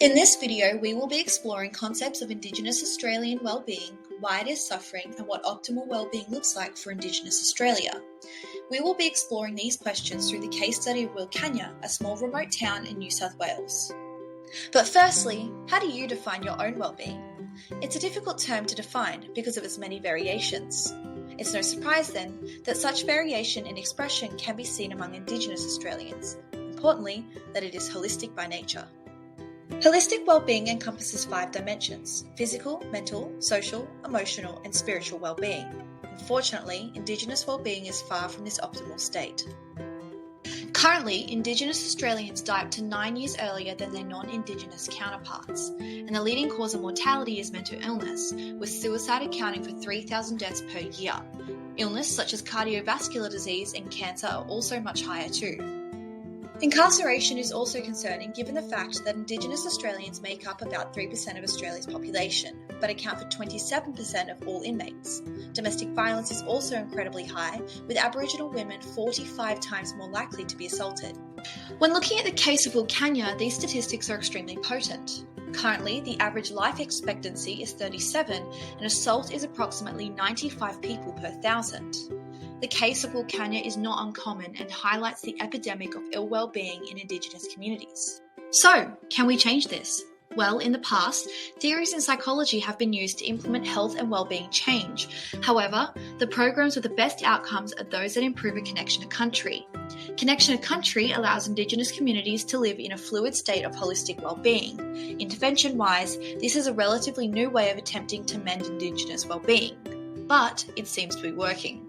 In this video, we will be exploring concepts of Indigenous Australian wellbeing, why it is suffering, and what optimal wellbeing looks like for Indigenous Australia. We will be exploring these questions through the case study of Wilcannia, a small remote town in New South Wales. But firstly, how do you define your own wellbeing? It's a difficult term to define because of its many variations. It's no surprise then that such variation in expression can be seen among Indigenous Australians. Importantly, that it is holistic by nature. Holistic well-being encompasses 5 dimensions: physical, mental, social, emotional, and spiritual well-being. Unfortunately, Indigenous well-being is far from this optimal state. Currently, Indigenous Australians die up to 9 years earlier than their non-Indigenous counterparts, and the leading cause of mortality is mental illness, with suicide accounting for 3,000 deaths per year. Illness such as cardiovascular disease and cancer are also much higher too. Incarceration is also concerning given the fact that Indigenous Australians make up about 3% of Australia's population, but account for 27% of all inmates. Domestic violence is also incredibly high, with Aboriginal women 45 times more likely to be assaulted. When looking at the case of Wilcannia, these statistics are extremely potent. Currently, the average life expectancy is 37, and assault is approximately 95 people per 1,000. The case of Wilcannia is not uncommon and highlights the epidemic of ill well-being in Indigenous communities. So, can we change this? Well, in the past, theories in psychology have been used to implement health and well-being change. However, the programs with the best outcomes are those that improve a connection to country. Connection to country allows Indigenous communities to live in a fluid state of holistic well-being. Intervention-wise, this is a relatively new way of attempting to mend Indigenous well-being, but it seems to be working.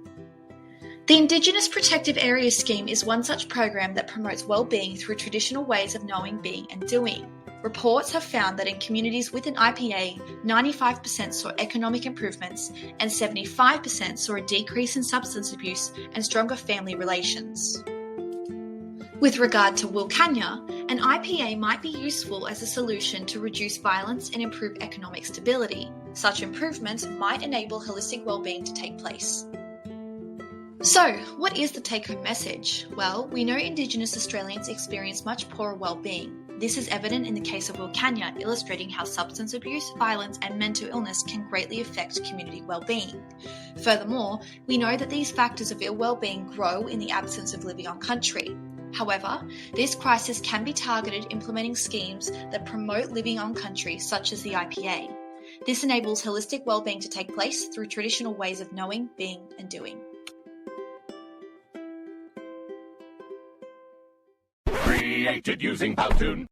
The Indigenous Protective Areas scheme is one such program that promotes well-being through traditional ways of knowing, being and doing. Reports have found that in communities with an IPA, 95% saw economic improvements and 75% saw a decrease in substance abuse and stronger family relations. With regard to Wilcannia, an IPA might be useful as a solution to reduce violence and improve economic stability. Such improvements might enable holistic well-being to take place. So, what is the take-home message? Well, we know Indigenous Australians experience much poorer well-being. This is evident in the case of Wilcannia, illustrating how substance abuse, violence, and mental illness can greatly affect community well-being. Furthermore, we know that these factors of ill well-being grow in the absence of living on country. However, this crisis can be targeted implementing schemes that promote living on country, such as the IPA. This enables holistic well-being to take place through traditional ways of knowing, being, and doing. Created using Powtoon.